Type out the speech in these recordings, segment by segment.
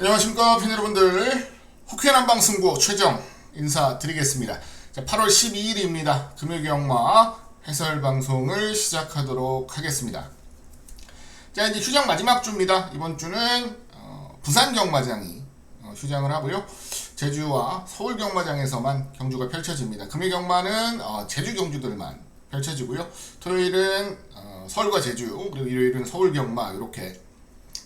안녕하십니까 팬 여러분들, 호쾌한 한방 승부 최정 인사드리겠습니다. 자, 8월 12일입니다. 금요경마 해설 방송을 시작하도록 하겠습니다. 자, 이제 휴장 마지막 주입니다. 이번 주는 부산 경마장이 휴장을 하고요. 제주와 서울 경마장에서만 경주가 펼쳐집니다. 금요경마는 제주 경주들만 펼쳐지고요. 토요일은 서울과 제주, 그리고 일요일은 서울 경마, 이렇게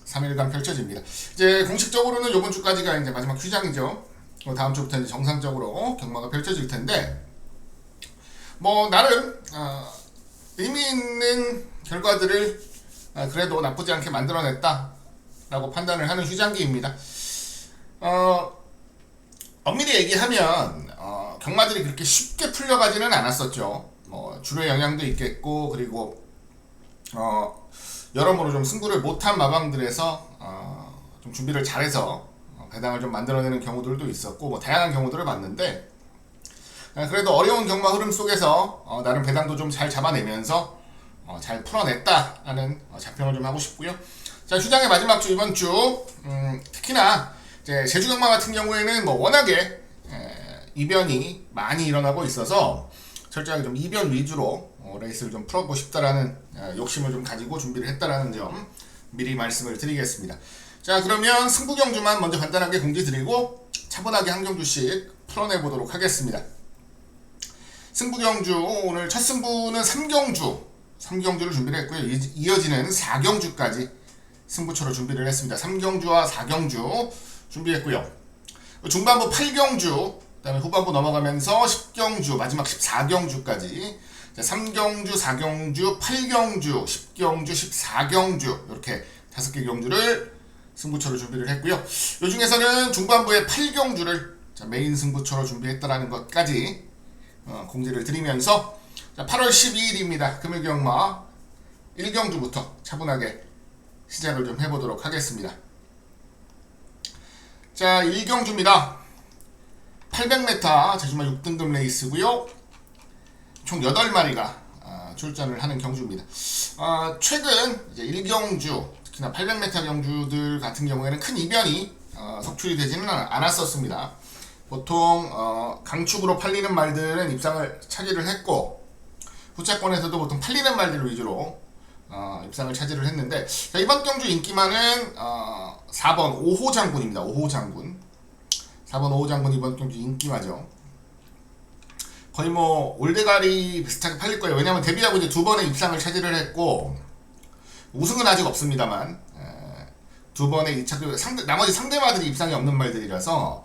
3일간 펼쳐집니다. 이제 공식적으로는 이번 주까지가 이제 마지막 휴장이죠. 다음 주부터 이제 정상적으로 경마가 펼쳐질 텐데, 나름 의미 있는 결과들을 그래도 나쁘지 않게 만들어냈다라고 판단을 하는 휴장기입니다. 엄밀히 얘기하면 경마들이 그렇게 쉽게 풀려가지는 않았었죠. 줄의 영향도 있겠고, 그리고 여러모로 좀 승부를 못한 마방들에서 좀 준비를 잘해서 배당을 좀 만들어내는 경우들도 있었고, 다양한 경우들을 봤는데, 그래도 어려운 경마 흐름 속에서 나름 배당도 좀 잘 잡아내면서 잘 풀어냈다라는 자평을 좀 하고 싶고요. 자, 휴장의 마지막 주, 이번 주 특히나 이제 제주 경마 같은 경우에는 워낙에 이변이 많이 일어나고 있어서 철저하게 좀 이변 위주로 레이스를 좀 풀어보고 싶다라는 욕심을 좀 가지고 준비를 했다라는 점 미리 말씀을 드리겠습니다. 자, 그러면 승부 경주만 먼저 간단하게 공지 드리고 차분하게 한 경주씩 풀어내보도록 하겠습니다. 승부 경주, 오늘 첫 승부는 3경주를 준비를 했고요. 이어지는 4경주까지 승부처로 준비를 했습니다. 3경주와 4경주 준비했고요. 중반부 8경주, 그 다음에 후반부 넘어가면서 10경주, 마지막 14경주까지 3경주, 4경주, 8경주, 10경주, 14경주, 이렇게 5개 경주를 승부처로 준비를 했고요. 이 중에서는 중반부에 8경주를 메인 승부처로 준비했다라는 것까지 공지를 드리면서 8월 12일입니다. 금요경마 1경주부터 차분하게 시작을 좀 해보도록 하겠습니다. 자, 1경주입니다. 800m 제주마 6등급 레이스고요. 총 8마리가 출전을 하는 경주입니다. 최근 이제 1경주, 특히나 800m 경주들 같은 경우에는 큰 이변이 속출이 되지는 않았었습니다. 보통 강축으로 팔리는 말들은 입상을 차지를 했고, 후차권에서도 보통 팔리는 말들 위주로 입상을 차지를 했는데, 자, 이번 경주 인기만은 4번 5호 장군입니다. 5호 장군. 4번 5호 장군 이번 경주 인기마죠. 거의 올대가리 비슷하게 팔릴 거예요. 왜냐하면 데뷔하고 이제 2번의 입상을 차지를 했고, 우승은 아직 없습니다만 2번의 이착, 나머지 상대마들이 입상이 없는 말들이라서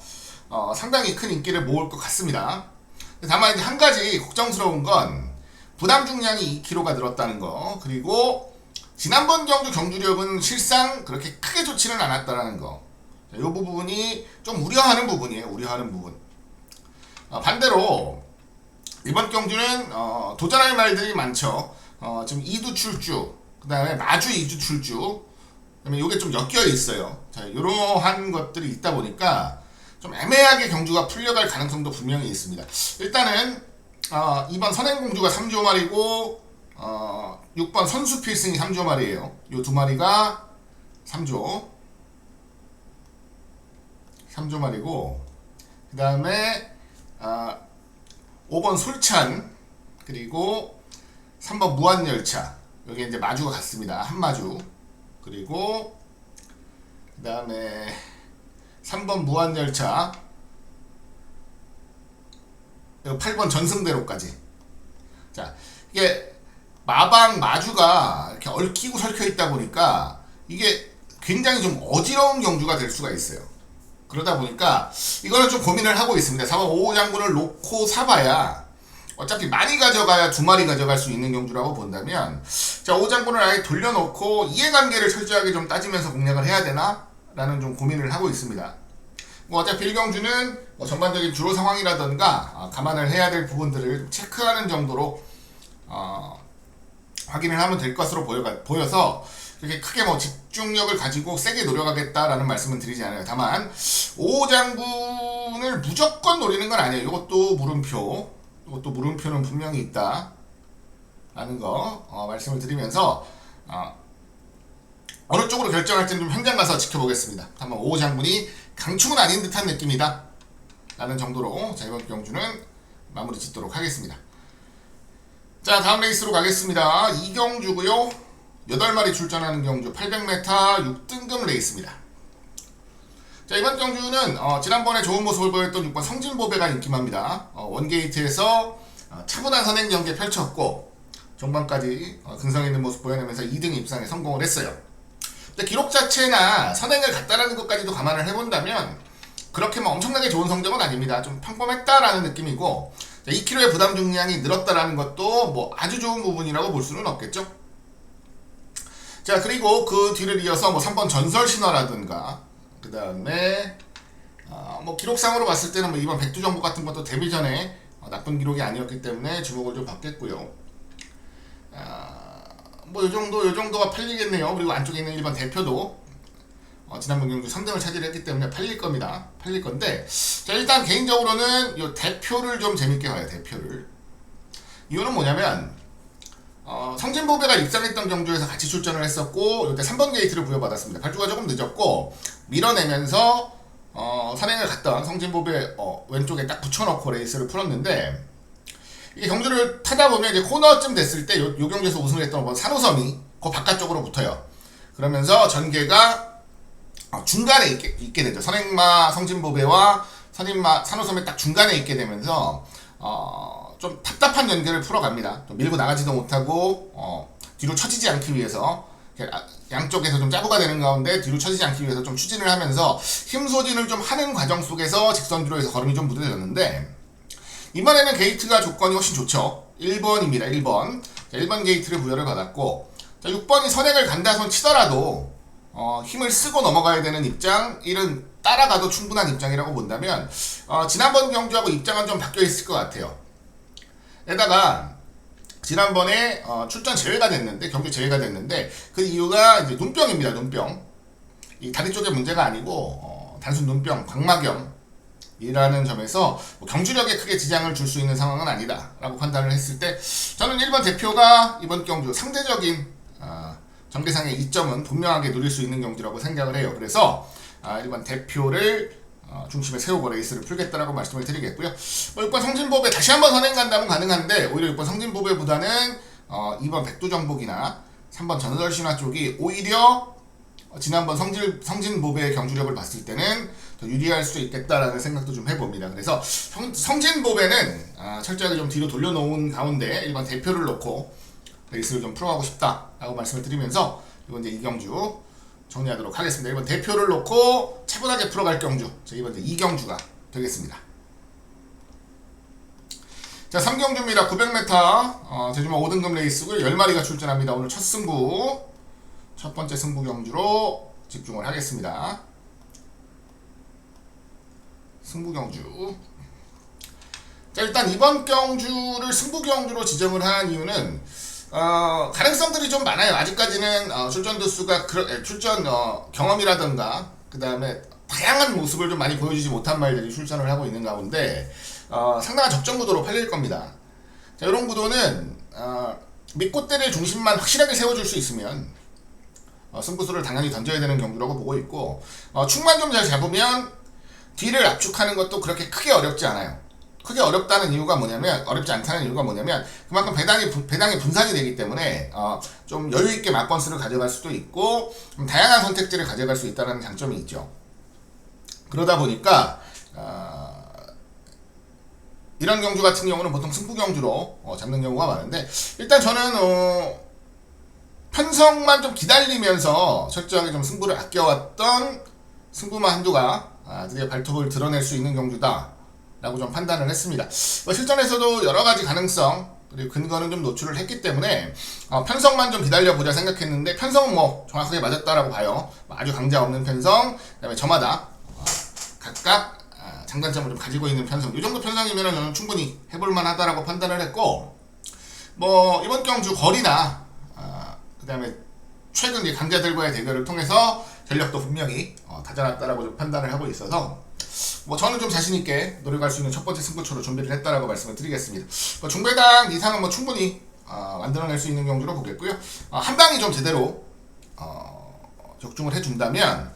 상당히 큰 인기를 모을 것 같습니다. 다만 이제 한 가지 걱정스러운 건 부담 중량이 2kg가 늘었다는 거, 그리고 지난번 경주 경주력은 실상 그렇게 크게 좋지는 않았다는 거, 이 부분이 좀 우려하는 부분이에요. 우려하는 부분. 반대로 이번 경주는 도전할 말들이 많죠. 지금 2두 출주, 그 다음에 마주 2주 출주, 그 다음에 요게 좀 엮여 있어요. 자, 이러한 것들이 있다 보니까 좀 애매하게 경주가 풀려갈 가능성도 분명히 있습니다. 일단은 2번 선행공주가 3조 말이고 6번 선수필승이 3조 말이에요. 요 두 마리가 3조 말이고, 그 다음에 5번 솔찬, 그리고 3번 무한열차, 여기 이제 마주가 같습니다. 한마주. 그리고 그 다음에 3번 무한열차, 8번 전승대로까지. 자, 이게 마방 마주가 이렇게 얽히고 설켜 있다 보니까 이게 굉장히 좀 어지러운 경주가 될 수가 있어요. 그러다 보니까 이거는 좀 고민을 하고 있습니다. 4번 5호 장군을 놓고 사봐야, 어차피 많이 가져가야 2마리 가져갈 수 있는 경주라고 본다면, 자, 5호 장군을 아예 돌려놓고 이해관계를 철저하게 좀 따지면서 공략을 해야 되나? 라는 좀 고민을 하고 있습니다. 어차피 1경주는 전반적인 주로 상황이라던가 감안을 해야 될 부분들을 체크하는 정도로 확인을 하면 될 것으로 보여서 그렇게 크게 집중력을 가지고 세게 노려가겠다라는 말씀은 드리지 않아요. 다만 5호 장군을 무조건 노리는 건 아니에요. 이것도 물음표는 분명히 있다 라는 거 말씀을 드리면서 어느 쪽으로 결정할지는 좀 현장 가서 지켜보겠습니다. 한번 오 장군이 강충은 아닌 듯한 느낌이다 라는 정도로 자, 이번 경주는 마무리 짓도록 하겠습니다. 자, 다음 레이스로 가겠습니다. 이 경주고요. 8마리 출전하는 경주 800m 6등급 레이스입니다. 자, 이번 경주는 지난번에 좋은 모습을 보였던 6번 성진보배가 인기마입니다. 원게이트에서 차분한 선행 경기 펼쳤고 종반까지 근성 있는 모습 보여내면서 2등 입상에 성공을 했어요. 근데 기록 자체나 선행을 갔다라는 것까지도 감안을 해본다면 그렇게 뭐 엄청나게 좋은 성적은 아닙니다. 좀 평범했다라는 느낌이고 2kg의 부담 중량이 늘었다라는 것도 뭐 아주 좋은 부분이라고 볼 수는 없겠죠. 자, 그리고 그 뒤를 이어서 뭐 3번 전설신화라든가 그 다음에 뭐 기록상으로 봤을 때는 뭐 이번 백두정보 같은 것도 데뷔전에 나쁜 기록이 아니었기 때문에 주목을 좀 받겠고요. 뭐 요정도가 팔리겠네요. 그리고 안쪽에 있는 1번 대표도 지난번 경주 3등을 차지했기 때문에 팔릴 겁니다. 팔릴 건데, 자, 일단 개인적으로는 이 대표를 좀 재밌게 봐요. 대표를. 이유는 뭐냐면 성진보배가 입상했던 경주에서 같이 출전을 했었고 이때 3번 게이트를 부여받았습니다. 발주가 조금 늦었고 밀어내면서 선행을 갔던 성진보배 왼쪽에 딱 붙여놓고 레이스를 풀었는데, 이 경주를 타다 보면 이제 코너쯤 됐을 때 요 경주에서 우승을 했던 산호섬이 그 바깥쪽으로 붙어요. 그러면서 전개가 중간에 있게 되죠. 선행마 성진보배와 선임마 산호섬의 딱 중간에 있게 되면서 좀 답답한 연결을 풀어갑니다. 좀 밀고 나가지도 못하고 뒤로 처지지 않기 위해서 양쪽에서 좀 짜부가 되는 가운데 뒤로 처지지 않기 위해서 좀 추진을 하면서 힘 소진을 좀 하는 과정 속에서 직선주로 해서 걸음이 좀 무뎌졌는데, 이번에는 게이트가 조건이 훨씬 좋죠. 1번입니다. 1번. 자, 1번 게이트를 부여를 받았고, 자, 6번이 선행을 간다 손 치더라도 힘을 쓰고 넘어가야 되는 입장, 1은 따라가도 충분한 입장이라고 본다면 지난번 경주하고 입장은 좀 바뀌어 있을 것 같아요. 게다가 지난번에 출전 제외가 됐는데, 경주 제외가 됐는데 그 이유가 이제 눈병입니다. 눈병. 이 다리 쪽의 문제가 아니고 단순 눈병, 광막염이라는 점에서 뭐 경주력에 크게 지장을 줄 수 있는 상황은 아니다 라고 판단을 했을 때, 저는 1번 대표가 이번 경주 상대적인 전개상의 이점은 분명하게 누릴 수 있는 경주라고 생각을 해요. 그래서 1번 대표를 중심에 세우고 레이스를 풀겠다라고 말씀을 드리겠고요. 6번 성진보배 다시 한번 선행 간다면 가능한데, 오히려 6번 성진보배보다는 2번 백두정복이나 3번 전설신화 쪽이 오히려 지난번 성진보배의 경주력을 봤을 때는 더 유리할 수 있겠다라는 생각도 좀 해봅니다. 그래서 성진보배는 철저하게 좀 뒤로 돌려놓은 가운데 1번 대표를 놓고 레이스를 좀 풀어가고 싶다라고 말씀을 드리면서 이번 이제 이 경주 정리하도록 하겠습니다. 이번 대표를 놓고 차분하게 풀어갈 경주, 이번 이제 2경주가 되겠습니다. 자, 3경주입니다. 900m 제주마 5등급 레이스고요. 10마리가 출전합니다. 오늘 첫 승부, 첫 번째 승부 경주로 집중을 하겠습니다. 승부 경주. 자, 일단 이번 경주를 승부 경주로 지정을 한 이유는 가능성들이 좀 많아요. 아직까지는 출전 두수가 출전 경험이라든가 그 다음에 다양한 모습을 좀 많이 보여주지 못한 말들이 출전을 하고 있는 가운데 상당한 적정 구도로 팔릴 겁니다. 자, 이런 구도는 믿고 때릴 중심만 확실하게 세워줄 수 있으면 승부수를 당연히 던져야 되는 경주라고 보고 있고, 축만 좀 잘 잡으면 뒤를 압축하는 것도 그렇게 크게 어렵지 않아요. 크게 어렵다는 이유가 뭐냐면, 어렵지 않다는 이유가 뭐냐면 그만큼 배당이 분산이 되기 때문에 좀 여유있게 막번수를 가져갈 수도 있고 좀 다양한 선택지를 가져갈 수 있다는 장점이 있죠. 그러다 보니까 이런 경주 같은 경우는 보통 승부 경주로 잡는 경우가 많은데, 일단 저는 편성만 좀 기다리면서 철저하게 좀 승부를 아껴왔던 승부마 한두가 드디어 발톱을 드러낼 수 있는 경주다 라고 좀 판단을 했습니다. 실전에서도 여러가지 가능성 그리고 근거는 좀 노출을 했기 때문에 편성만 좀 기다려보자 생각했는데, 편성은 뭐 정확하게 맞았다라고 봐요. 아주 강자 없는 편성, 그 다음에 저마다 각각 장단점을 좀 가지고 있는 편성, 이 정도 편성이면 저는 충분히 해볼만 하다라고 판단을 했고, 뭐 이번 경주 거리나 그 다음에 최근 이 강자들과의 대결을 통해서 전력도 분명히 다져놨다라고 좀 판단을 하고 있어서 뭐 저는 좀 자신있게 노력할 수 있는 첫 번째 승부처로 준비를 했다라고 말씀을 드리겠습니다. 중배당 이상은 뭐 충분히 만들어낼 수 있는 경주로 보겠고요. 한 방이 좀 제대로 적중을 해준다면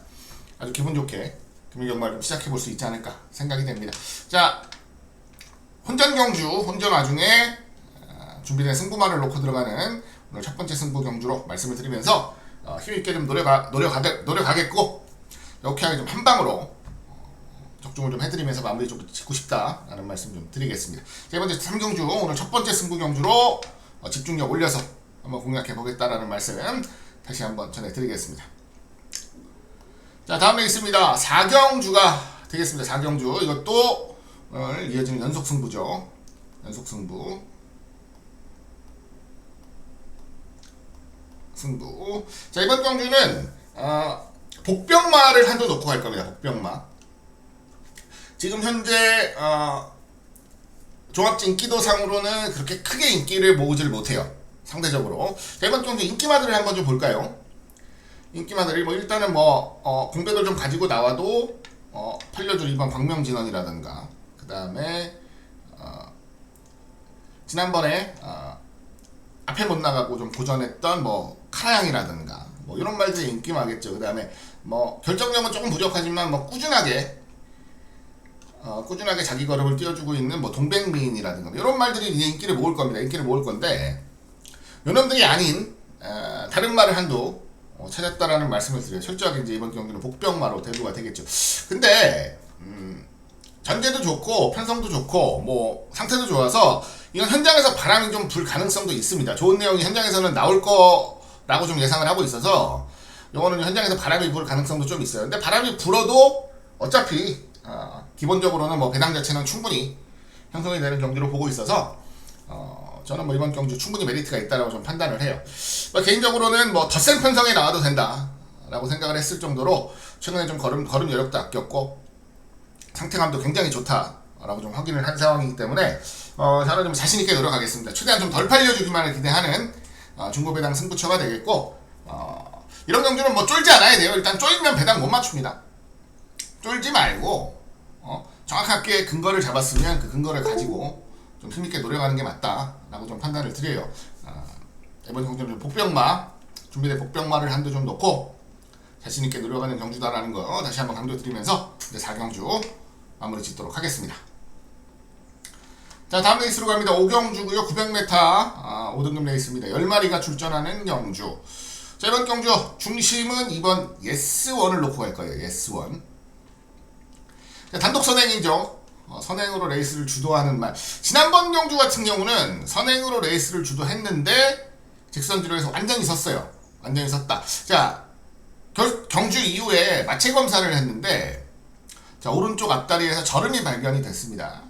아주 기분 좋게 금일 경마를 좀 시작해 볼 수 있지 않을까 생각이 됩니다. 자, 혼전 경주, 혼전 와중에 준비된 승부만을 놓고 들어가는 오늘 첫 번째 승부 경주로 말씀을 드리면서 힘있게 좀 노력하겠고 역하게 좀 한 방으로 적중을 좀 해드리면서 마무리 좀 짓고 싶다라는 말씀 좀 드리겠습니다. 세 번째 3경주, 오늘 첫 번째 승부 경주로 집중력 올려서 한번 공략해 보겠다라는 말씀 다시 한번 전해드리겠습니다. 자, 다음 레이스입니다. 4경주가 되겠습니다. 4경주, 이것도 오늘 이어지는 연속 승부죠. 연속 승부. 자, 이번 경주는 복병마를 한도 놓고 갈 겁니다. 복병마. 지금 현재 종합 인기도상으로는 그렇게 크게 인기를 모으질 못해요. 상대적으로. 자, 이번 경주 인기마들을 한번 좀 볼까요? 인기마들이 일단은 공백을 좀 가지고 나와도 팔려줄 이번 광명진원이라든가, 그 다음에 지난번에 앞에 못 나가고 좀 고전했던 카라양이라든가 이런 말들이 인기마겠죠. 그 다음에 결정력은 조금 부족하지만 꾸준하게 자기 걸음을 띄워주고 있는 동백미인이라든가 이런 말들이 이제 인기를 모을 겁니다. 인기를 모을 건데 요놈들이 아닌 다른 말을 한도 찾았다라는 말씀을 드려요. 철저하게 이제 이번 경기는 복병마로 대두가 되겠죠. 근데 전제도 좋고 편성도 좋고 상태도 좋아서 이건 현장에서 바람이 좀 불 가능성도 있습니다. 좋은 내용이 현장에서는 나올 거라고 좀 예상을 하고 있어서 요거는 현장에서 바람이 불 가능성도 좀 있어요. 근데 바람이 불어도 어차피 기본적으로는 배당 자체는 충분히 형성이 되는 경기로 보고 있어서 저는 이번 경주 충분히 메리트가 있다라고 좀 판단을 해요. 개인적으로는 더 센 편성에 나와도 된다라고 생각을 했을 정도로 최근에 좀 걸음 여력도 아꼈고 상태감도 굉장히 좋다라고 좀 확인을 한 상황이기 때문에 저는 좀 자신 있게 노력하겠습니다. 최대한 좀 덜 팔려주기만을 기대하는 중고배당 승부처가 되겠고 이런 경주는 쫄지 않아야 돼요. 일단 쫄면 배당 못 맞춥니다. 쫄지 말고 정확하게 근거를 잡았으면 그 근거를 가지고 좀 힘있게 노력하는 게 맞다라고 좀 판단을 드려요. 이번 경주는 준비된 복병마를 한도 좀 놓고 자신있게 노력하는 경주다라는 거 다시 한번 강조드리면서 이제 4경주 마무리 짓도록 하겠습니다. 자, 다음 레이스로 갑니다. 5경주고요. 900m 5등급 레이스입니다. 10마리가 출전하는 경주. 자, 이번 경주 중심은 이번 예스1을 놓고 갈 거예요. 예스1. 단독 선행이죠. 선행으로 레이스를 주도하는 말. 지난번 경주 같은 경우는 선행으로 레이스를 주도했는데 직선주로에서 완전히 섰어요. 완전히 섰다. 자, 경주 이후에 마체 검사를 했는데 자, 오른쪽 앞다리에서 저름이 발견이 됐습니다.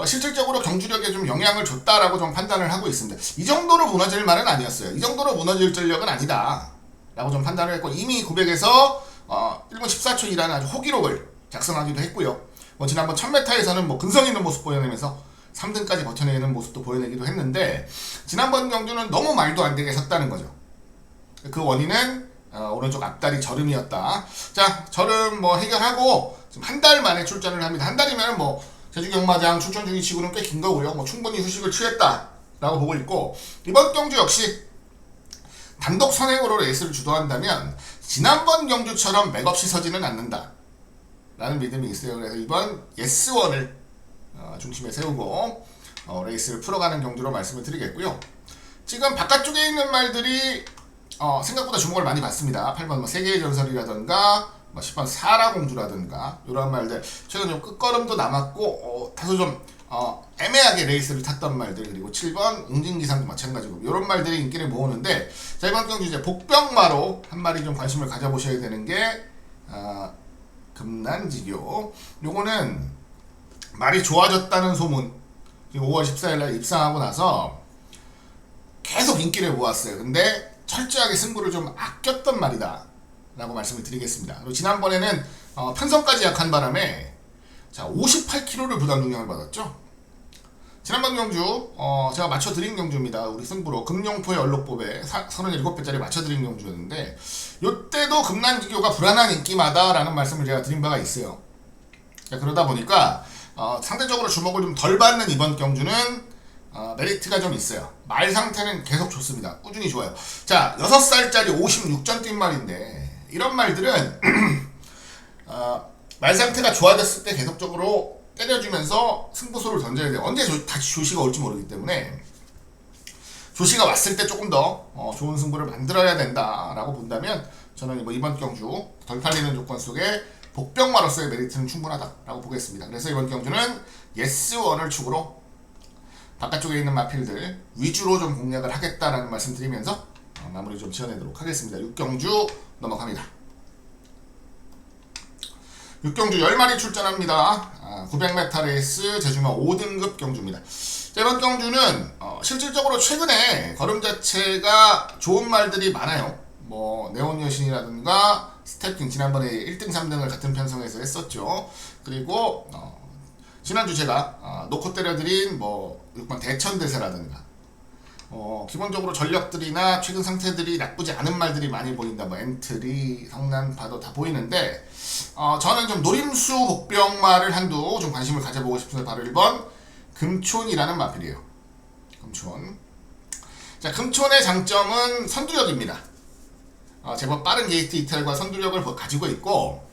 실질적으로 경주력에 좀 영향을 줬다라고 좀 판단을 하고 있습니다. 이 정도로 무너질 말은 아니었어요. 이 정도로 무너질 전력은 아니다 라고 좀 판단을 했고 이미 900에서 1분 14초이라는 아주 호기록을 작성하기도 했고요. 지난번 1000m에서는 근성 있는 모습 보여내면서 3등까지 버텨내는 모습도 보여내기도 했는데 지난번 경주는 너무 말도 안 되게 섰다는 거죠. 그 원인은 오른쪽 앞다리 저름이었다. 자, 저름 해결하고 지금 한 달 만에 출전을 합니다. 한 달이면 제주경마장 출전 중인 치고는 꽤 긴 거고요. 충분히 휴식을 취했다라고 보고 있고 이번 경주 역시 단독 선행으로 레이스를 주도한다면 지난번 경주처럼 맥없이 서지는 않는다 라는 믿음이 있어요. 그래서 이번 예스1을 중심에 세우고 레이스를 풀어가는 경주로 말씀을 드리겠고요. 지금 바깥쪽에 있는 말들이 생각보다 주목을 많이 받습니다. 8번 세계의 전설이라던가 10번 사라공주라든가 이런 말들 최근 좀 끝걸음도 남았고 다소 좀 애매하게 레이스를 탔던 말들, 그리고 7번 웅진기상도 마찬가지고 이런 말들이 인기를 모으는데 자, 이번 경주 이제 복병마로 한 마리 좀 관심을 가져보셔야 되는 게 금난지교. 요거는 말이 좋아졌다는 소문, 그리고 5월 14일날 입상하고 나서 계속 인기를 모았어요. 근데 철저하게 승부를 좀 아꼈던 말이다 라고 말씀을 드리겠습니다. 그리고 지난번에는 편성까지 약한 바람에 자 58kg를 부담 중량을 받았죠. 지난번 경주 제가 맞춰드린 경주입니다. 우리 승부로 금룡포의 얼룩법에 37배짜리 맞춰드린 경주였는데 요때도 금난지교가 불안한 인기마다 라는 말씀을 제가 드린 바가 있어요. 자, 그러다 보니까 상대적으로 주목을 좀 덜 받는 이번 경주는 메리트가 좀 있어요. 말 상태는 계속 좋습니다. 꾸준히 좋아요. 자, 6살짜리 56전 뛴 말인데 이런 말들은 말 상태가 좋아졌을 때 계속적으로 때려주면서 승부수를 던져야 돼요. 언제 다시 조시가 올지 모르기 때문에 조시가 왔을 때 조금 더 좋은 승부를 만들어야 된다라고 본다면 저는 뭐 이번 경주 덜 팔리는 조건 속에 복병마로서의 메리트는 충분하다라고 보겠습니다. 그래서 이번 경주는 예스1을 축으로 바깥쪽에 있는 마필들 위주로 좀 공략을 하겠다라는 말씀 드리면서 마무리 좀 지어내도록 하겠습니다. 6경주 넘어갑니다. 6경주 10마리 출전합니다. 900m 레이스 제주마 5등급 경주입니다. 자, 이번 경주는 실질적으로 최근에 걸음 자체가 좋은 말들이 많아요. 뭐 네온 여신이라든가 스태핑 지난번에 1등 3등을 같은 편성에서 했었죠. 그리고 지난주 제가 놓고 때려드린 뭐 6번 대천대세라든가 기본적으로 전력들이나 최근 상태들이 나쁘지 않은 말들이 많이 보인다. 뭐 엔트리, 성난파도 다 보이는데 저는 좀 노림수 복병마를 한두 좀 관심을 가져보고 싶은데 바로 1번 금촌이라는 마필이에요. 금촌. 자, 금촌의 장점은 선두력입니다. 제법 빠른 게이트 이탈과 선두력을 가지고 있고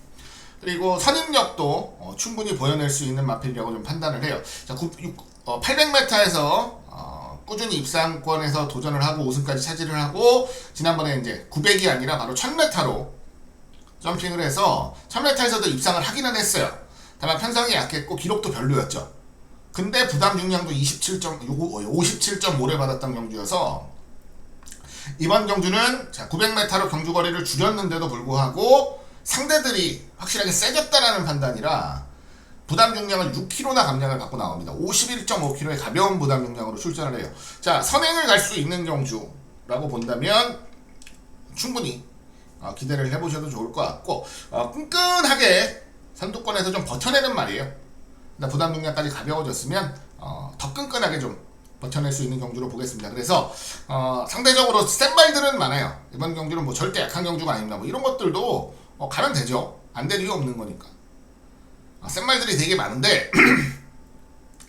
그리고 선임력도 충분히 보여낼 수 있는 마필이라고 좀 판단을 해요. 자, 800m에서 꾸준히 입상권에서 도전을 하고 우승까지 차지를 하고 지난번에 이제 900이 아니라 바로 1000m로 점핑을 해서 1000m에서도 입상을 하기는 했어요. 다만 편성이 약했고 기록도 별로였죠. 근데 부담 중량도 57.5를 받았던 경주여서 이번 경주는 900m로 경주 거리를 줄였는데도 불구하고 상대들이 확실하게 세졌다라는 판단이라 부담 중량을 6kg나 감량을 갖고 나옵니다. 51.5kg의 가벼운 부담 중량으로 출전을 해요. 자, 선행을 갈 수 있는 경주라고 본다면 충분히 기대를 해보셔도 좋을 것 같고 끈끈하게 선두권에서 좀 버텨내는 말이에요. 부담 중량까지 가벼워졌으면 더 끈끈하게 좀 버텨낼 수 있는 경주로 보겠습니다. 그래서 상대적으로 센 말들은 많아요. 이번 경주는 뭐 절대 약한 경주가 아닙니다. 뭐 이런 것들도 가면 되죠. 안 될 이유 없는 거니까. 센 말들이 되게 많은데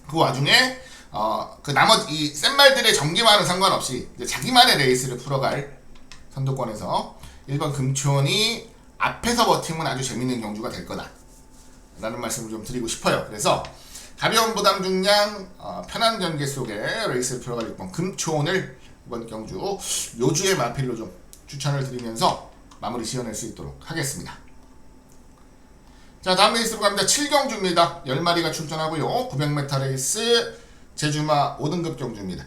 그 와중에 그 나머지 이 센 말들의 정기만은 상관없이 이제 자기만의 레이스를 풀어갈 선두권에서 1번 금촌이 앞에서 버티면 아주 재밌는 경주가 될 거다 라는 말씀을 좀 드리고 싶어요. 그래서 가벼운 부담 중량 편한 전개 속에 레이스를 풀어갈 6번 금촌을 이번 경주 요주의 마필로 좀 추천을 드리면서 마무리 지어낼 수 있도록 하겠습니다. 자, 다음 레이스로 갑니다. 7경주입니다. 10마리가 출전하고요. 900m 레이스 제주마 5등급 경주입니다.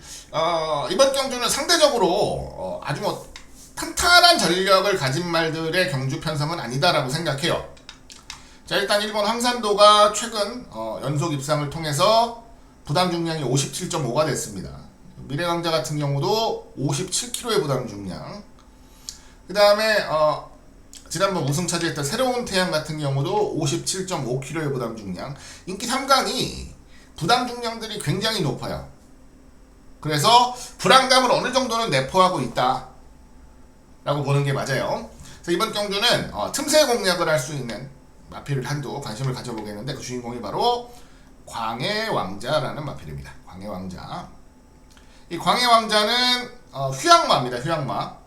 이번 경주는 상대적으로 아주 뭐 탄탄한 전력을 가진 말들의 경주 편성은 아니다라고 생각해요. 자, 일단 일본 황산도가 최근 연속 입상을 통해서 부담 중량이 57.5가 됐습니다. 미래강자 같은 경우도 57kg의 부담 중량. 그 다음에 지난번 우승 차지했던 새로운 태양 같은 경우도 57.5kg의 부담 중량. 인기 3강이 부담 중량들이 굉장히 높아요. 그래서 불안감을 어느 정도는 내포하고 있다 라고 보는 게 맞아요. 그래서 이번 경주는 틈새 공략을 할 수 있는 마필을 한두 관심을 가져보겠는데 그 주인공이 바로 광해왕자라는 마필입니다. 광해왕자. 이 광해왕자는 휴양마입니다. 휴양마.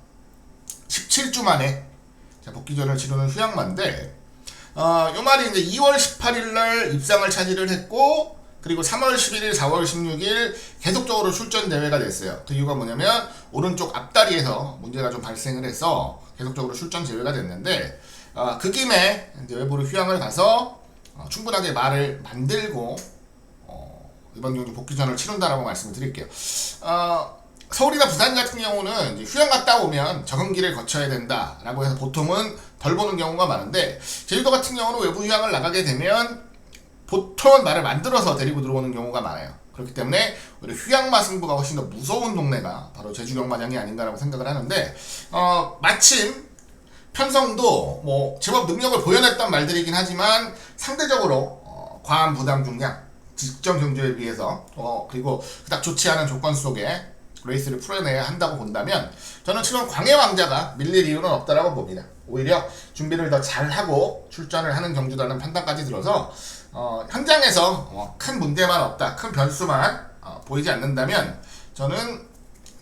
17주 만에 복귀전을 치르는 휴양마인데 요 말이 이제 2월 18일날 입상을 차지를 했고 그리고 3월 11일, 4월 16일 계속적으로 출전 대회가 됐어요. 그 이유가 뭐냐면 오른쪽 앞다리에서 문제가 좀 발생을 해서 계속적으로 출전 제외가 됐는데 그 김에 이제 외부로 휴양을 가서 충분하게 말을 만들고 이번 경주 복귀전을 치른다라고 말씀을 드릴게요. 서울이나 부산 같은 경우는 이제 휴양 갔다 오면 적응기를 거쳐야 된다라고 해서 보통은 덜 보는 경우가 많은데 제주도 같은 경우는 외부 휴양을 나가게 되면 보통은 말을 만들어서 데리고 들어오는 경우가 많아요. 그렇기 때문에 오히려 휴양마 승부가 훨씬 더 무서운 동네가 바로 제주 경마장이 아닌가라고 생각을 하는데 마침 편성도 뭐 제법 능력을 보여냈던 말들이긴 하지만 상대적으로 과한 부담 중량 직전 경주에 비해서 그리고 그닥 좋지 않은 조건 속에 레이스를 풀어내야 한다고 본다면 저는 7번 광해왕자가 밀릴 이유는 없다라고 봅니다. 오히려 준비를 더 잘하고 출전을 하는 경주다는 판단까지 들어서 현장에서 큰 문제만 없다, 큰 변수만 보이지 않는다면 저는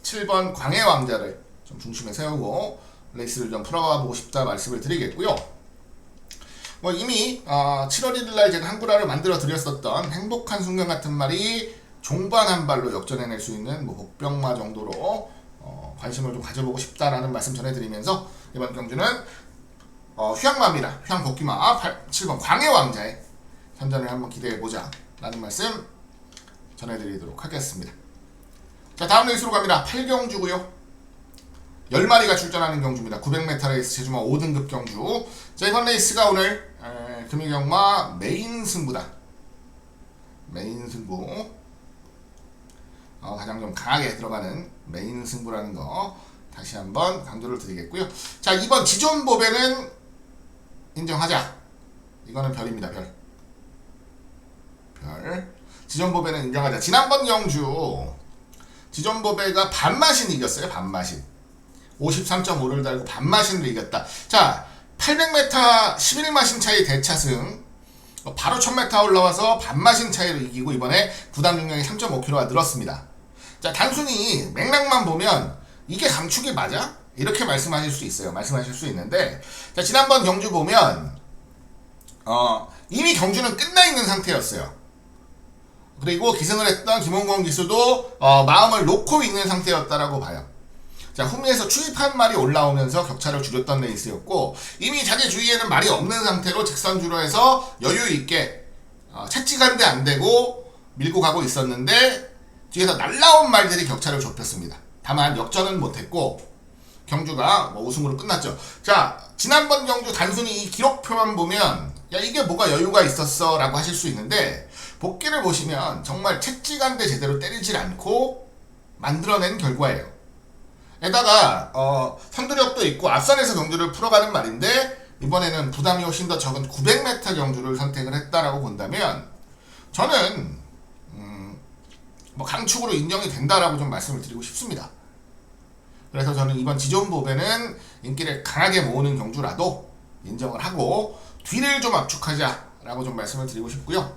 7번 광해 왕자를 좀 중심에 세우고 레이스를 좀 풀어가 보고 싶다 말씀을 드리겠고요. 뭐 이미 7월 1일 날 제가 한구라를 만들어 드렸었던 행복한 순간 같은 말이 종반 한 발로 역전해낼 수 있는 뭐 복병마 정도로 관심을 좀 가져보고 싶다라는 말씀 전해드리면서 이번 경주는 휘황마미라 휘황복귀마 7번 광해왕자의 선전을 한번 기대해보자 라는 말씀 전해드리도록 하겠습니다. 자, 다음 레이스로 갑니다. 8경주고요 10마리가 출전하는 경주입니다. 900m 레이스 제주마 5등급 경주. 자, 이번 레이스가 오늘 금일경마 메인 승부다. 메인 승부. 가장 좀 강하게 들어가는 메인 승부라는 거 다시 한번 강조를 드리겠고요. 자, 이번 지존 보배는 인정하자. 이거는 별입니다. 별. 지존 보배는 인정하자. 지난번 경주 지존 보배가 반마신 이겼어요. 반마신. 53.5를 달고 반마신으로 이겼다. 자, 800m 11마신 차이 대차승. 바로 1000m 올라와서 반마신 차이로 이기고 이번에 부담 중량이 3.5kg가 늘었습니다. 자, 단순히 맥락만 보면 이게 강축이 맞아? 이렇게 말씀하실 수 있어요. 말씀하실 수 있는데, 자, 지난번 경주 보면 이미 경주는 끝나 있는 상태였어요. 그리고 기승을 했던 김홍건 기수도 마음을 놓고 있는 상태였다라고 봐요. 자, 후미에서 추입한 말이 올라오면서 격차를 줄였던 레이스였고, 이미 자기 주위에는 말이 없는 상태로 직선주로 해서 여유있게 채찍한데 안되고 밀고 가고 있었는데 뒤에서 날라온 말들이 격차를 좁혔습니다. 다만 역전은 못했고 경주가 우승으로 끝났죠. 자, 지난번 경주 단순히 이 기록표만 보면 야, 이게 뭐가 여유가 있었어 라고 하실 수 있는데, 복귀를 보시면 정말 채찍한데 제대로 때리질 않고 만들어낸 결과예요. 에다가 선두력도 있고 앞선에서 경주를 풀어가는 말인데, 이번에는 부담이 훨씬 더 적은 900m 경주를 선택을 했다라고 본다면 저는 뭐 강축으로 인정이 된다라고 좀 말씀을 드리고 싶습니다. 그래서 저는 이번 지존 보배는 인기를 강하게 모으는 경주라도 인정을 하고 뒤를 좀 압축하자라고 좀 말씀을 드리고 싶고요.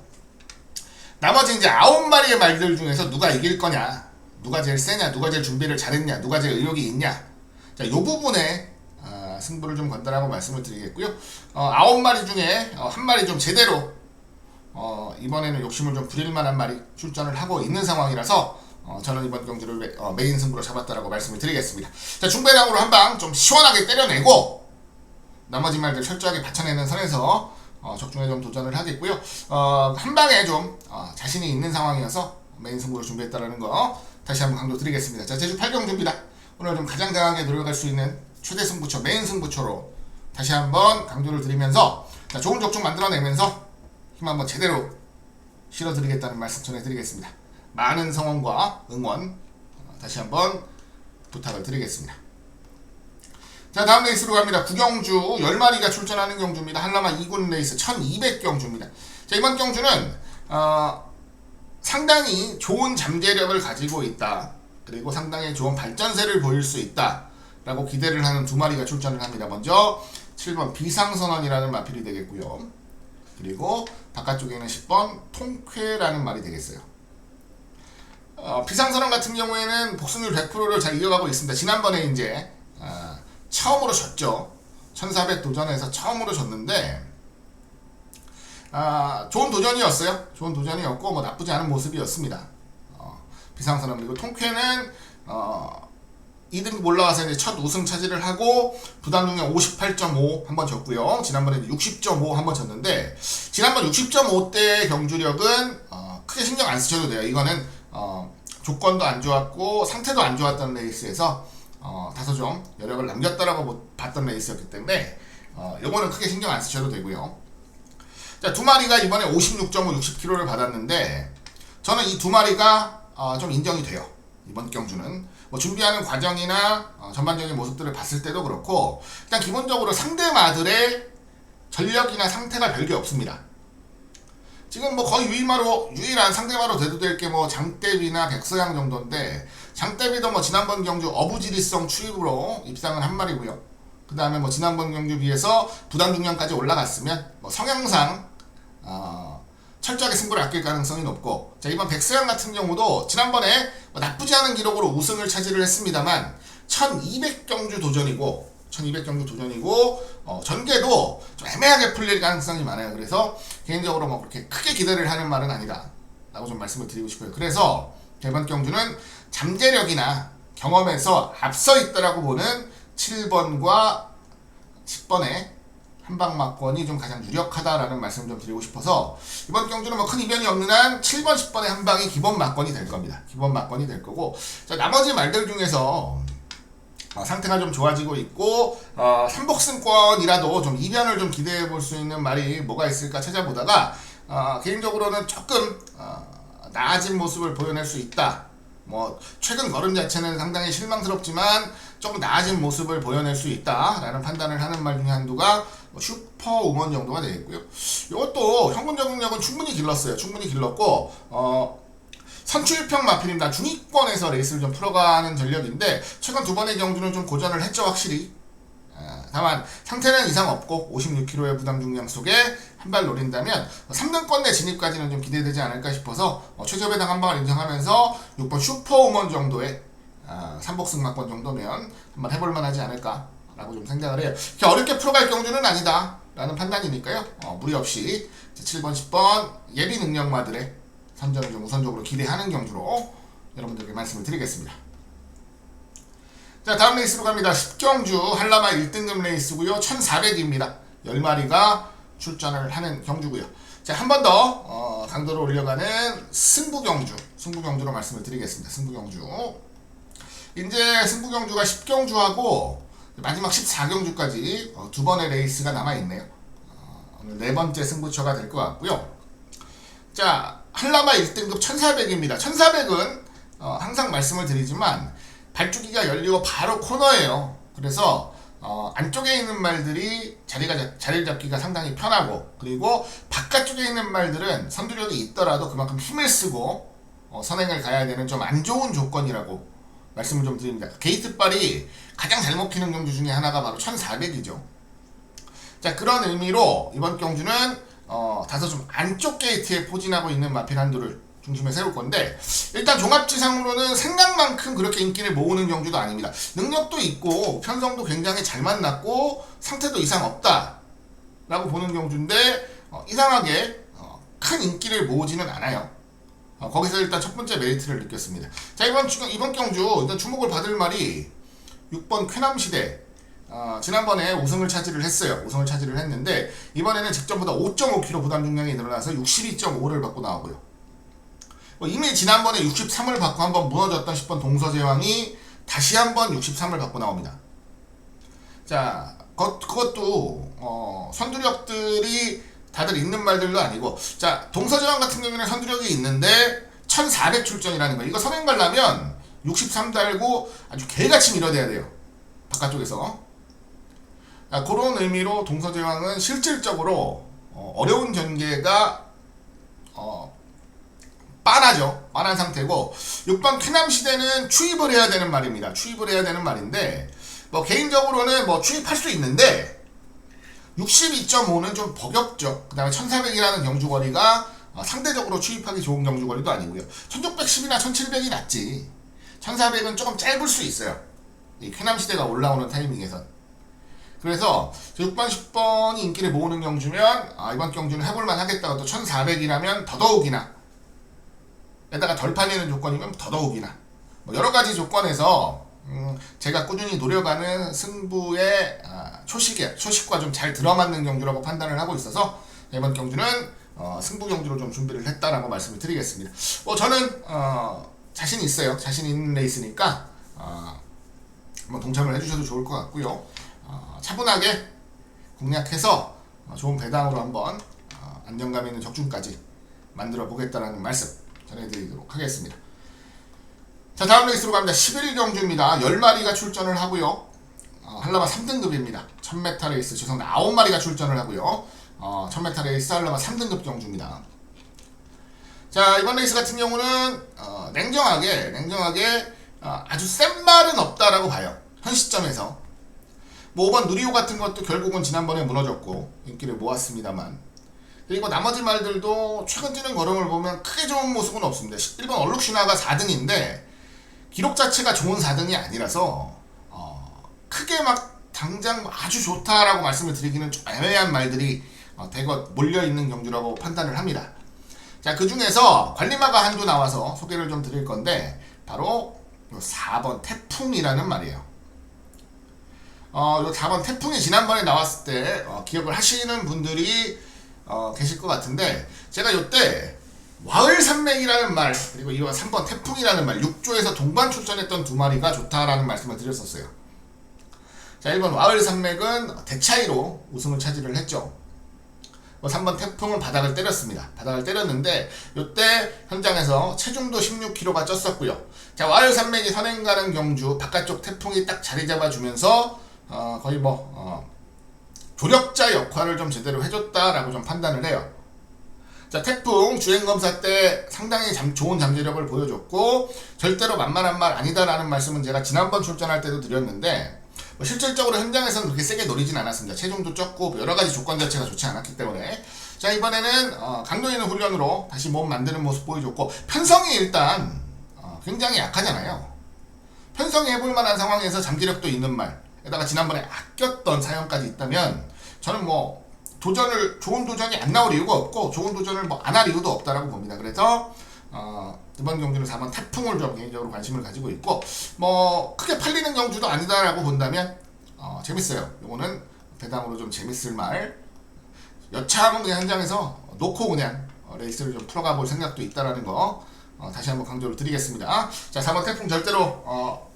나머지 이제 9마리의 말들 중에서 누가 이길 거냐, 누가 제일 세냐, 누가 제일 준비를 잘했냐, 누가 제일 의욕이 있냐, 자, 요 부분에 승부를 좀 건다라고 말씀을 드리겠고요. 9마리 중에 한 마리 좀 제대로 이번에는 욕심을 좀 부릴 만한 말이 출전을 하고 있는 상황이라서 저는 이번 경주를 메인 승부로 잡았다라고 말씀을 드리겠습니다. 자, 중배당으로 한 방 좀 시원하게 때려내고 나머지 말들 철저하게 받쳐내는 선에서 적중에 좀 도전을 하겠고요. 한 방에 좀 자신이 있는 상황이어서 메인 승부로 준비했다라는 거 다시 한번 강조 드리겠습니다. 자, 제주 8경주입니다. 오늘 좀 가장 강하게 노력할 수 있는 최대 승부처, 메인 승부처로 다시 한번 강조를 드리면서, 자, 좋은 적중 만들어내면서 힘 한번 제대로 실어드리겠다는 말씀 전해드리겠습니다. 많은 성원과 응원 다시 한번 부탁을 드리겠습니다. 자, 다음 레이스로 갑니다. 9경주 10마리가 출전하는 경주입니다. 한라마 2군 레이스 1200경주입니다. 자, 이번 경주는 상당히 좋은 잠재력을 가지고 있다. 그리고 상당히 좋은 발전세를 보일 수 있다 라고 기대를 하는 두 마리가 출전을 합니다. 먼저 7번 비상선언이라는 마필이 되겠고요. 그리고 바깥쪽에 있는 10번 통쾌라는 말이 되겠어요. 비상선언 같은 경우에는 복승률 100%를 잘 이어가고 있습니다. 지난번에 이제 처음으로 졌죠. 1400 도전에서 처음으로 졌는데 좋은 도전이었어요. 좋은 도전이었고 뭐 나쁘지 않은 모습이었습니다. 비상선언. 그리고 통쾌는 2등급 올라와서 이제 첫 우승 차지를 하고 부담 중량 58.5 한번 졌고요. 지난번에 60.5 한번 졌는데, 지난번 60.5대 경주력은 크게 신경 안 쓰셔도 돼요. 이거는 조건도 안 좋았고 상태도 안 좋았던 레이스에서 다소 좀 여력을 남겼다라고 봤던 레이스였기 때문에 요거는 크게 신경 안 쓰셔도 되고요. 자, 두 마리가 이번에 56.5, 60kg를 받았는데 저는 이 두 마리가 좀 인정이 돼요. 이번 경주는 뭐 준비하는 과정이나 전반적인 모습들을 봤을 때도 그렇고, 일단 기본적으로 상대마들의 전력이나 상태가 별게 없습니다. 지금 뭐 거의 유일한 상대마로 돼도 될 게 뭐 장대비나 백서양 정도인데, 장대비도 뭐 지난번 경주 어부지리성 추입으로 입상을 한 마리고요. 그 다음에 뭐 지난번 경주 비해서 부담 중량까지 올라갔으면 뭐 성향상 철저하게 승부를 아낄 가능성이 높고, 자, 이번 백서양 같은 경우도 지난번에 나쁘지 않은 기록으로 우승을 차지를 했습니다만 1200경주 도전이고 전개도 좀 애매하게 풀릴 가능성이 많아요. 그래서 개인적으로 뭐 그렇게 크게 기대를 하는 말은 아니다 라고 좀 말씀을 드리고 싶어요. 그래서 이번 경주는 잠재력이나 경험에서 앞서 있다라고 보는 7번과 10번의 한방막권이 좀 가장 유력하다라는 말씀을 좀 드리고 싶어서, 이번 경주는 뭐 큰 이변이 없는 한 7번, 10번의 한방이 기본 막권이 될 겁니다. 기본 막권이 될 거고, 자, 나머지 말들 중에서 상태가 좀 좋아지고 있고, 삼복승권이라도 좀 이변을 좀 기대해 볼 수 있는 말이 뭐가 있을까 찾아보다가, 개인적으로는 조금 나아진 모습을 보여낼 수 있다. 뭐 최근 걸음 자체는 상당히 실망스럽지만 조금 나아진 모습을 보여낼 수 있다라는 판단을 하는 말 중에 한두가 슈퍼우먼 정도가 되겠고요. 이것도 현금 적응력은 충분히 길렀어요. 충분히 길렀고, 선출평 마필입니다. 중위권에서 레이스를 좀 풀어가는 전력인데 최근 두 번의 경주는 좀 고전을 했죠, 확실히. 다만 상태는 이상 없고 56kg의 부담 중량 속에 한 발 노린다면 3등권 내 진입까지는 좀 기대되지 않을까 싶어서 최저배당 한 방을 인정하면서 6번 슈퍼우먼 정도의 삼복승마권 정도면 한번 해볼만 하지 않을까 라고 좀 생각을 해요. 이렇게 어렵게 풀어갈 경주는 아니다 라는 판단이니까요, 무리 없이 7번, 10번 예비 능력마들의 선전을 좀 우선적으로 기대하는 경주로 여러분들께 말씀을 드리겠습니다. 자, 다음 레이스로 갑니다. 10경주 한라마 1등급 레이스고요. 1400입니다. 10마리가 출전을 하는 경주고요. 자, 한 번 더 강도를 올려가는 승부경주로 말씀을 드리겠습니다. 승부경주. 이제 승부경주가 10경주하고 마지막 14경주까지 두 번의 레이스가 남아있네요. 오늘 네 번째 승부처가 될 것 같고요. 자, 한라마 1등급 1400입니다. 1400은 항상 말씀을 드리지만 발주기가 열리고 바로 코너예요. 그래서 안쪽에 있는 말들이 자리를 잡기가 상당히 편하고, 그리고 바깥쪽에 있는 말들은 선두력이 있더라도 그만큼 힘을 쓰고 선행을 가야 되는 좀 안 좋은 조건이라고 말씀을 좀 드립니다. 게이트발이 가장 잘 먹히는 경주 중에 하나가 바로 1400이죠. 자, 그런 의미로 이번 경주는 다소 좀 안쪽 게이트에 포진하고 있는 마필 한두를 중심에 세울 건데, 일단 종합지상으로는 생각만큼 그렇게 인기를 모으는 경주도 아닙니다. 능력도 있고 편성도 굉장히 잘 만났고 상태도 이상 없다 라고 보는 경주인데, 이상하게 큰 인기를 모으지는 않아요. 거기서 일단 첫 번째 메리트를 느꼈습니다. 자, 이번 경주 일단 주목을 받을 말이 6번 쾌남시대. 지난번에 우승을 차지를 했어요. 우승을 차지를 했는데 이번에는 직전보다 5.5kg 부담 중량이 늘어나서 62.5를 받고 나오고요. 이미 지난번에 63을 받고 한번 무너졌던 10번 동서제왕이 다시 한번 63을 받고 나옵니다. 자, 그것도 선두력들이 다들 있는 말들도 아니고, 자, 동서제왕 같은 경우에는 선두력이 있는데 1400 출전이라는 거예요. 이거 선행 가려면 63 달고 아주 개같이 밀어대야 돼요, 바깥쪽에서. 자, 그런 의미로 동서제왕은 실질적으로 어려운 전개가 빤한 상태고, 6번 쾌남시대는 추입을 해야 되는 말입니다. 추입을 해야 되는 말인데, 뭐 개인적으로는 뭐 추입할 수 있는데 62.5는 좀 버겁죠. 그 다음에 1400이라는 경주거리가 상대적으로 추입하기 좋은 경주거리도 아니고요. 1610이나 1700이 낫지 1400은 조금 짧을 수 있어요, 이 쾌남시대가 올라오는 타이밍에선. 그래서 6번, 10번이 인기를 모으는 경주면 이번 경주는 해볼만 하겠다고, 또 1400이라면 더더욱이나, 게다가 덜 팔리는 조건이면 더더욱이나, 뭐 여러가지 조건에서 제가 꾸준히 노려가는 승부의 초식과 좀 잘 들어맞는 경주라고 판단을 하고 있어서 이번 경주는 승부 경주로 좀 준비를 했다라고 말씀을 드리겠습니다. 저는 자신 있어요. 자신 있는 레이스니까 한번 동참을 해주셔도 좋을 것 같고요. 차분하게 공략해서 좋은 배당으로 한번 안정감 있는 적중까지 만들어 보겠다라는 말씀 전해드리도록 하겠습니다. 자, 다음 레이스로 갑니다. 11경주입니다. 10마리가 출전을 하고요. 한라마 3등급입니다. 1000m 레이스, 죄송합니다. 9마리가 출전을 하고요. 1000m 레이스 한라마 3등급 경주입니다. 자, 이번 레이스 같은 경우는 냉정하게 아주 센 말은 없다라고 봐요, 현 시점에서. 뭐 5번 누리호 같은 것도 결국은 지난번에 무너졌고 인기를 모았습니다만, 그리고 나머지 말들도 최근 뛰는 걸음을 보면 크게 좋은 모습은 없습니다. 1번 얼룩신화가 4등인데 기록 자체가 좋은 4등이 아니라서 크게 막 당장 아주 좋다라고 말씀을 드리기는 좀 애매한 말들이 대거 몰려있는 경주라고 판단을 합니다. 자, 그 중에서 관리마가 한두 나와서 소개를 좀 드릴 건데 바로 4번 태풍이라는 말이에요. 요 4번 태풍이 지난번에 나왔을 때 기억을 하시는 분들이 계실 것 같은데, 제가 요때 와을산맥이라는 말, 그리고 이와 3번 태풍이라는 말, 6조에서 동반 출전했던 두 마리가 좋다라는 말씀을 드렸었어요. 자, 1번 와을산맥은 대차이로 우승을 차지를 했죠. 3번 태풍은 바닥을 때렸습니다. 바닥을 때렸는데 요때 현장에서 체중도 16kg가 쪘었고요. 자, 와을산맥이 선행 가는 경주, 바깥쪽 태풍이 딱 자리 잡아주면서 거의 조력자 역할을 좀 제대로 해줬다라고 좀 판단을 해요. 자, 태풍 주행검사 때 상당히 좋은 잠재력을 보여줬고 절대로 만만한 말 아니다라는 말씀은 제가 지난번 출전할 때도 드렸는데, 실질적으로 현장에서는 그렇게 세게 노리진 않았습니다. 체중도 적고 여러가지 조건 자체가 좋지 않았기 때문에. 자, 이번에는 강도 있는 훈련으로 다시 몸 만드는 모습 보여줬고, 편성이 일단 굉장히 약하잖아요. 편성이 해볼 만한 상황에서 잠재력도 있는 말에다가 지난번에 아꼈던 사연까지 있다면 저는 좋은 도전이 안 나올 이유가 없고 좋은 도전을 안 할 이유도 없다라고 봅니다. 그래서 이번 경주는 4번 태풍을 좀 개인적으로 관심을 가지고 있고, 크게 팔리는 경주도 아니다라고 본다면 재밌어요. 요거는 배당으로 좀 재밌을 말, 여차하면 그냥 현장에서 놓고 그냥 레이스를 좀 풀어가 볼 생각도 있다라는 거 다시 한번 강조를 드리겠습니다. 자, 4번 태풍 절대로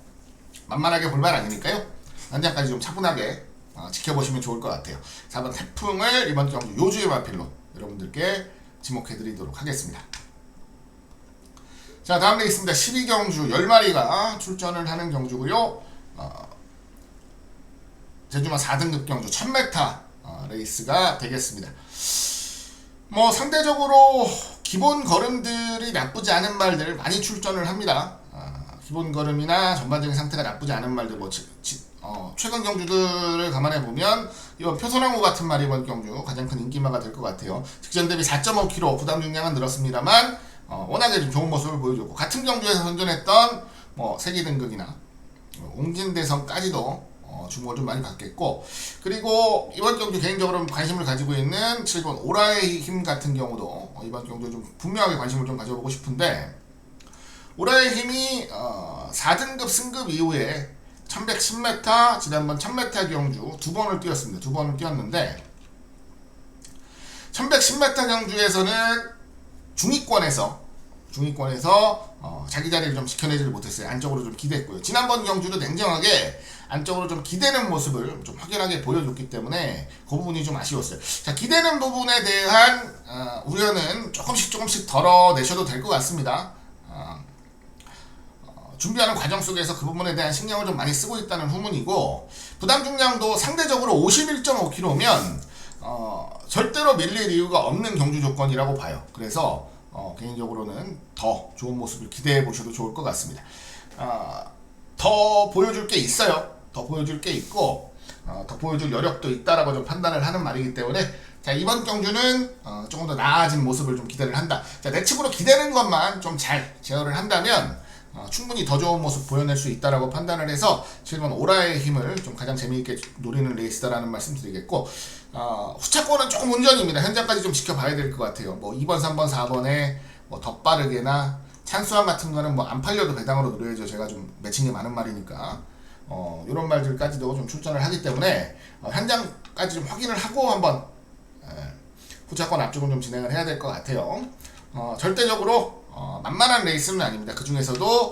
만만하게 볼 말 아니니까요. 현장까지 좀 차분하게 지켜보시면 좋을 것 같아요. 4번 태풍을 이번 경주 요주의 마필로 여러분들께 지목해드리도록 하겠습니다. 자, 다음 레이스입니다. 12경주 10마리가 출전을 하는 경주고요. 제주마 4등급 경주 1000m 레이스가 되겠습니다. 상대적으로 기본 걸음들이 나쁘지 않은 말들 많이 출전을 합니다. 기본 걸음이나 전반적인 상태가 나쁘지 않은 말들, 최근 경주들을 감안해 보면 이번 표선왕후 같은 말이 이번 경주 가장 큰 인기마가 될 것 같아요. 직전 대비 4.5kg 부담 중량은 늘었습니다만 워낙에 좀 좋은 모습을 보여줬고, 같은 경주에서 선전했던 세기등극이나 옹진대선까지도 주목을 좀 많이 받겠고, 그리고 이번 경주 개인적으로 관심을 가지고 있는 7번 오라의 힘 같은 경우도 이번 경주 좀 분명하게 관심을 좀 가져보고 싶은데, 오라의 힘이 4등급 승급 이후에 1110m, 지난번 1000m 경주 두 번을 뛰었습니다. 두 번을 뛰었는데 1110m 경주에서는 중위권에서 자기 자리를 좀 지켜내지를 못했어요. 안쪽으로 좀 기댔고요. 지난번 경주도 냉정하게 안쪽으로 좀 기대는 모습을 좀 확연하게 보여줬기 때문에 그 부분이 좀 아쉬웠어요. 자, 기대는 부분에 대한 우려는 조금씩 덜어내셔도 될 것 같습니다. 준비하는 과정 속에서 그 부분에 대한 신경을 좀 많이 쓰고 있다는 후문이고, 부담 중량도 상대적으로 51.5kg면 절대로 밀릴 이유가 없는 경주 조건이라고 봐요. 그래서 개인적으로는 더 좋은 모습을 기대해 보셔도 좋을 것 같습니다. 더 보여줄 게 있어요. 더 보여줄 게 있고 더 보여줄 여력도 있다라고 좀 판단을 하는 말이기 때문에, 자, 이번 경주는 조금 더 나아진 모습을 좀 기대를 한다. 자, 내측으로 기대는 것만 좀 잘 제어를 한다면 충분히 더 좋은 모습 보여낼 수 있다라고 판단을 해서 7번 오라의 힘을 좀 가장 재미있게 노리는 레이스다라는 말씀 드리겠고, 후차권은 조금 운전입니다. 현장까지 좀 지켜봐야 될 것 같아요. 2번, 3번, 4번에 더 빠르게나 찬수함 같은 거는 안 팔려도 배당으로 노려야죠. 제가 좀 매칭이 많은 말이니까 이런 말들까지도 좀 출전을 하기 때문에 현장까지 좀 확인을 하고 한번 후차권 앞쪽은 좀 진행을 해야 될 것 같아요. 절대적으로 만만한 레이스는 아닙니다. 그 중에서도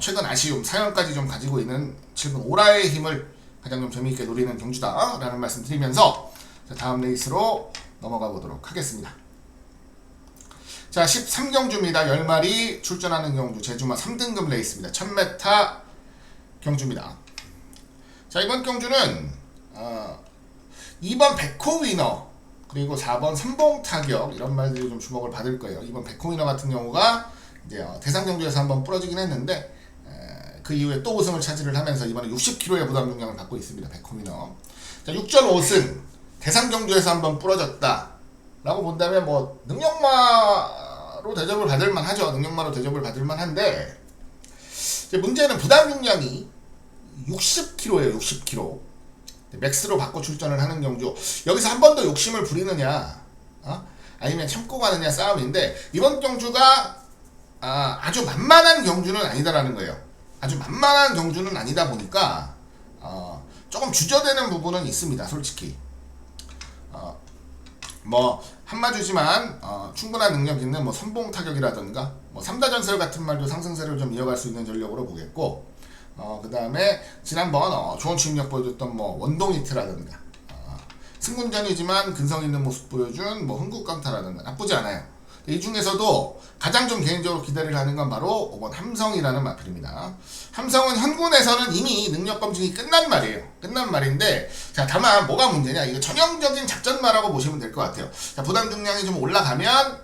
최근 아쉬움, 사연까지 좀 가지고 있는 7번 오라의 힘을 가장 좀 재미있게 노리는 경주다라는 말씀 드리면서, 자, 다음 레이스로 넘어가 보도록 하겠습니다. 자, 13경주입니다. 10마리 출전하는 경주, 제주마 3등급 레이스입니다. 1000m 경주입니다. 자, 이번 경주는 2번 백호 위너 그리고 4번 선봉 타격, 이런 말들이 좀 주목을 받을 거예요. 이번 백호 위너 같은 경우가 이제 대상 경주에서 한번 부러지긴 했는데 그 이후에 또 우승을 차지를 하면서 이번에 60kg의 부담 중량을 갖고 있습니다. 백호 위너. 자, 6전 5승. 대상 경주에서 한번 부러졌다. 라고 본다면 뭐 능력마로 대접을 받을 만하죠. 능력마로 대접을 받을 만한데 이제 문제는 부담 중량이 60kg예요. 60kg. 맥스로 바꿔 출전을 하는 경주. 여기서 한 번 더 욕심을 부리느냐, 아니면 참고 가느냐 싸움인데, 이번 경주가 아주 만만한 경주는 아니다라는 거예요. 아주 만만한 경주는 아니다 보니까 조금 주저되는 부분은 있습니다. 솔직히 뭐 한마주지만 충분한 능력 있는 뭐 선봉 타격이라든가 뭐 3다 전설 같은 말도 상승세를 좀 이어갈 수 있는 전력으로 보겠고, 그 다음에 지난번 좋은 침략 보여줬던 뭐 원동이트라든가 승군전이지만 근성 있는 모습 보여준 뭐 흥국강타라든가 나쁘지 않아요. 이 중에서도 가장 좀 개인적으로 기대를 하는 건 바로 5번 함성이라는 마필입니다. 함성은 현군에서는 이미 능력 검증이 끝난 말이에요. 끝난 말인데, 자, 다만 뭐가 문제냐, 이거 전형적인 작전마라고 보시면 될 것 같아요. 자, 부담 중량이 좀 올라가면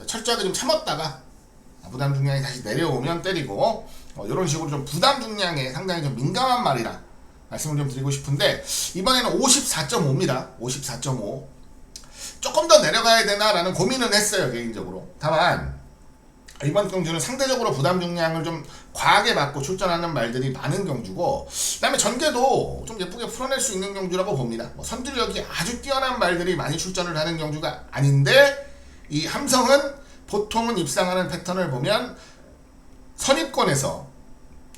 철저하게 좀 참았다가 부담 중량이 다시 내려오면 때리고, 이런 식으로 좀 부담 중량에 상당히 좀 민감한 말이라 말씀을 좀 드리고 싶은데, 이번에는 54.5입니다. 54.5. 조금 더 내려가야 되나라는 고민은 했어요, 개인적으로. 다만 이번 경주는 상대적으로 부담 중량을 좀 과하게 받고 출전하는 말들이 많은 경주고, 그 다음에 전개도 좀 예쁘게 풀어낼 수 있는 경주라고 봅니다. 뭐 선두력이 아주 뛰어난 말들이 많이 출전을 하는 경주가 아닌데, 이 함성은 보통은 입상하는 패턴을 보면 선입권에서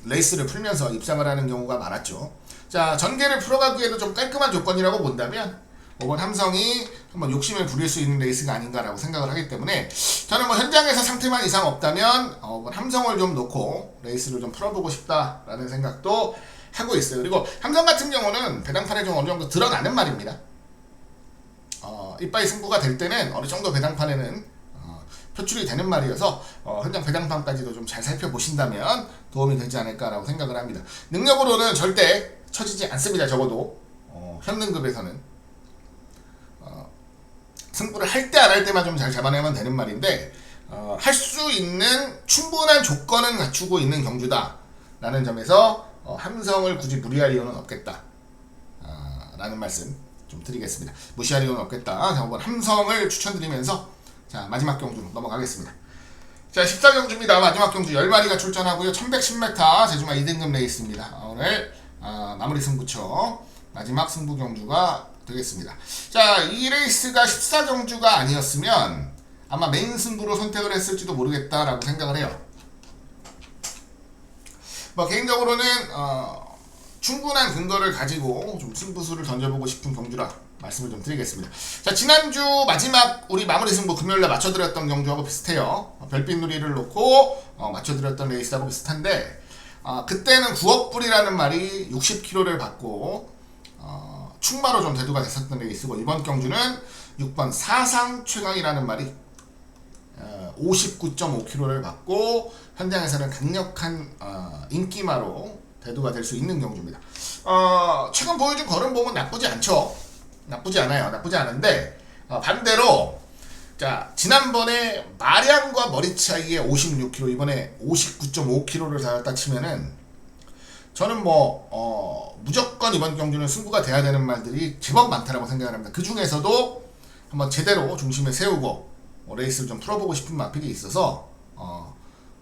레이스를 풀면서 입상을 하는 경우가 많았죠. 자, 전개를 풀어가기에도 좀 깔끔한 조건이라고 본다면 5번 함성이 한번 욕심을 부릴 수 있는 레이스가 아닌가라고 생각을 하기 때문에, 저는 뭐 현장에서 상태만 이상 없다면 5번 함성을 좀 놓고 레이스를 좀 풀어보고 싶다라는 생각도 하고 있어요. 그리고 함성 같은 경우는 배당판에 좀 어느 정도 드러나는 말입니다. 이빠이 승부가 될 때는 어느 정도 배당판에는 표출이 되는 말이어서 현장 배당판까지도 좀 잘 살펴보신다면 도움이 되지 않을까라고 생각을 합니다. 능력으로는 절대 처지지 않습니다. 적어도 현능급에서는 승부를 할 때 안 할 때만 좀 잘 잡아내면 되는 말인데, 할 수 있는 충분한 조건은 갖추고 있는 경주다 라는 점에서 함성을 굳이 무리할 이유는 없겠다 라는 말씀 좀 드리겠습니다. 무시할 이유는 없겠다. 자, 한번 함성을 추천드리면서 자, 마지막 경주로 넘어가겠습니다. 자, 14경주입니다. 마지막 경주 10마리가 출전하고요. 1110m 제주마 2등급 레이스입니다. 오늘 마무리 승부처 마지막 승부 경주가 되겠습니다. 자, 이 레이스가 14경주가 아니었으면 아마 메인 승부로 선택을 했을지도 모르겠다라고 생각을 해요. 뭐 개인적으로는 충분한 근거를 가지고 좀 승부수를 던져보고 싶은 경주라 말씀을 좀 드리겠습니다. 자, 지난주 마지막 우리 마무리 승부 금요일날 맞춰드렸던 경주하고 비슷해요. 별빛 누리를 놓고 맞춰드렸던 레이스하고 비슷한데, 그때는 9억 불이라는 말이 60kg를 받고 충마로 좀 대두가 됐었던 레이스고, 이번 경주는 6번 사상 최강이라는 말이 59.5kg를 받고 현장에서는 강력한 인기마로 대두가 될 수 있는 경주입니다. 최근 보여준 걸음 보면 나쁘지 않죠. 나쁘지 않아요. 나쁘지 않은데 반대로, 자, 지난번에 마량과 머리 차이에 56kg, 이번에 59.5kg를 달았다 치면은 저는 무조건 이번 경주는 승부가 돼야 되는 말들이 제법 많다라고 생각을 합니다. 그 중에서도 한번 제대로 중심에 세우고 레이스를 좀 풀어보고 싶은 마필이 있어서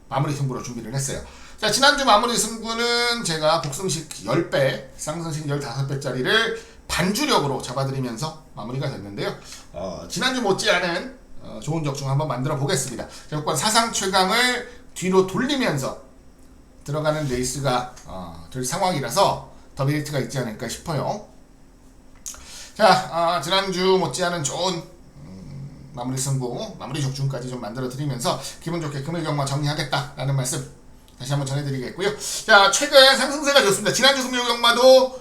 마무리 승부로 준비를 했어요. 자, 지난주 마무리 승부는 제가 복승식 10배, 쌍승식 15배짜리를 반주력으로 잡아드리면서 마무리가 됐는데요. 지난주 못지않은 좋은 적중 한번 만들어 보겠습니다. 자, 사상 최강을 뒤로 돌리면서 들어가는 레이스가 될 상황이라서 더 메리트가 있지 않을까 싶어요. 자, 지난주 못지않은 좋은 마무리 승부, 마무리 적중까지 좀 만들어 드리면서 기분 좋게 금일 경마 정리하겠다라는 말씀 다시 한번 전해드리겠고요. 자, 최근 상승세가 좋습니다. 지난주 금요 경마도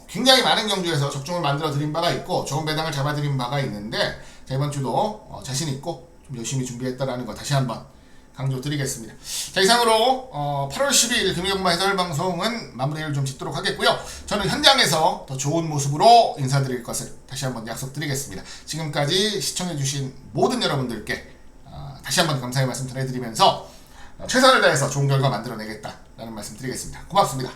굉장히 많은 경주에서 적중을 만들어 드린 바가 있고 좋은 배당을 잡아 드린 바가 있는데, 자, 이번 주도 자신 있고 좀 열심히 준비했다라는 거 다시 한번 강조드리겠습니다. 자, 이상으로 8월 12일 금요경마 해설 방송은 마무리를 좀 짓도록 하겠고요. 저는 현장에서 더 좋은 모습으로 인사드릴 것을 다시 한번 약속드리겠습니다. 지금까지 시청해주신 모든 여러분들께 다시 한번 감사의 말씀 전해드리면서 최선을 다해서 좋은 결과 만들어내겠다라는 말씀 드리겠습니다. 고맙습니다.